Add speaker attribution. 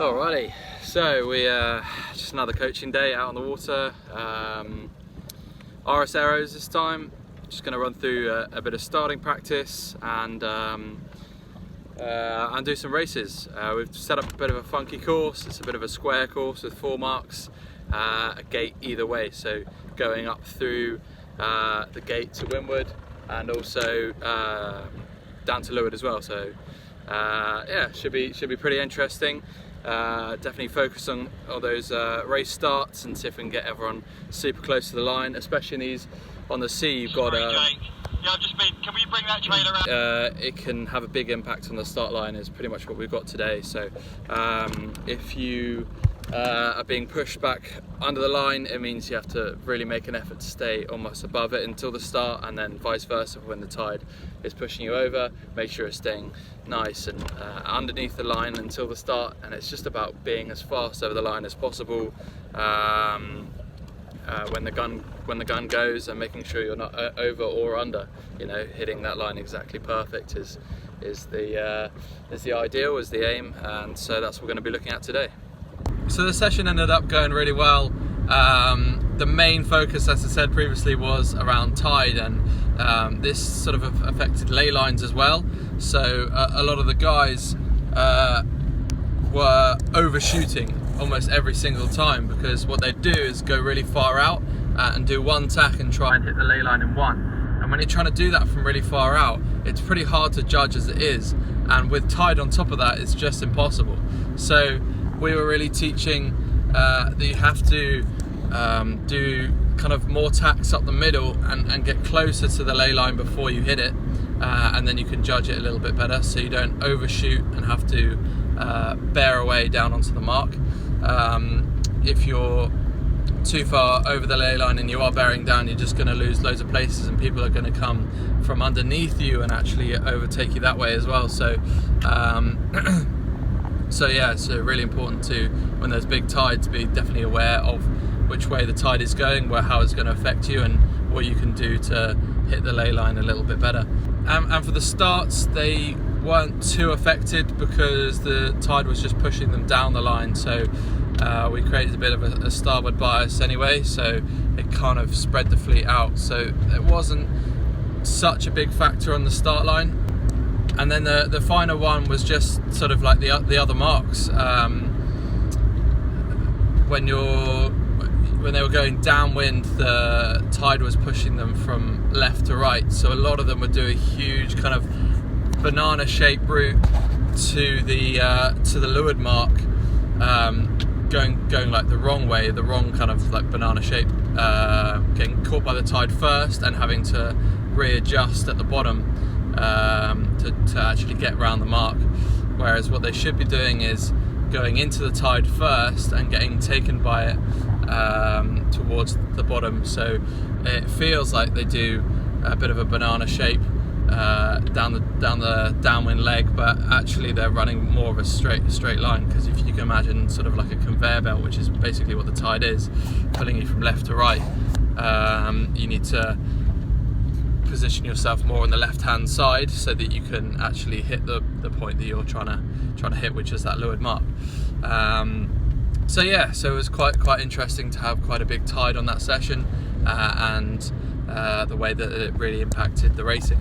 Speaker 1: Alrighty, so we just another coaching day out on the water. RS Aeros this time. Just going to run through a bit of starting practice and do some races. We've set up a bit of a funky course. It's a bit of a square course with 4 marks, a gate either way. So going up through the gate to windward and also down to leeward as well. So yeah, should be pretty interesting. Definitely focus on all those race starts and see if we can get everyone super close to the line, especially in these on the sea. You've got
Speaker 2: yeah, I've just been. Can we bring that trailer around?
Speaker 1: it can have a big impact on the start line, is pretty much what we've got today. So if you are being pushed back under the line, it means you have to really make an effort to stay almost above it until the start, and then vice versa when the tide is pushing you over, make sure it's staying nice and underneath the line until the start. And it's just about being as fast over the line as possible when the gun goes, and making sure you're not over or under. You know, hitting that line exactly perfect is the ideal, is the aim, and so that's what we're going to be looking at today. So the session ended up going really well. The main focus, as I said previously, was around tide, and this sort of affected ley lines as well. So a lot of the guys were overshooting almost every single time, because what they do is go really far out and do one tack and try and hit the ley line in one. And when you're trying to do that from really far out, it's pretty hard to judge as it is, and with tide on top of that, it's just impossible. So we were really teaching that you have to do kind of more tacks up the middle and get closer to the ley line before you hit it, and then you can judge it a little bit better, so you don't overshoot and have to bear away down onto the mark. If you're too far over the ley line and you are bearing down, you're just going to lose loads of places, and people are going to come from underneath you and actually overtake you that way as well. So so yeah, it's really important to, when there's big tides, be definitely aware of which way the tide is going, how it's going to affect you, and what you can do to hit the ley line a little bit better. And for the starts, they weren't too affected because the tide was just pushing them down the line. So we created a bit of a starboard bias anyway, so it kind of spread the fleet out. So it wasn't such a big factor on the start line. And then the final one was just sort of like the other marks. When they were going downwind, the tide was pushing them from left to right. So a lot of them would do a huge kind of banana shaped route to the leeward mark, going like the wrong way, the wrong kind of like banana shape, getting caught by the tide first and having to readjust at the bottom to actually get around the mark. Whereas what they should be doing is going into the tide first and getting taken by it towards the bottom. So it feels like they do a bit of a banana shape down the downwind leg, but actually they're running more of a straight line, because if you can imagine sort of like a conveyor belt, which is basically what the tide is, pulling you from left to right, you need to position yourself more on the left hand side so that you can actually hit the point that you're trying to hit, which is that leeward mark. So yeah, so it was quite interesting to have quite a big tide on that session, and the way that it really impacted the racing.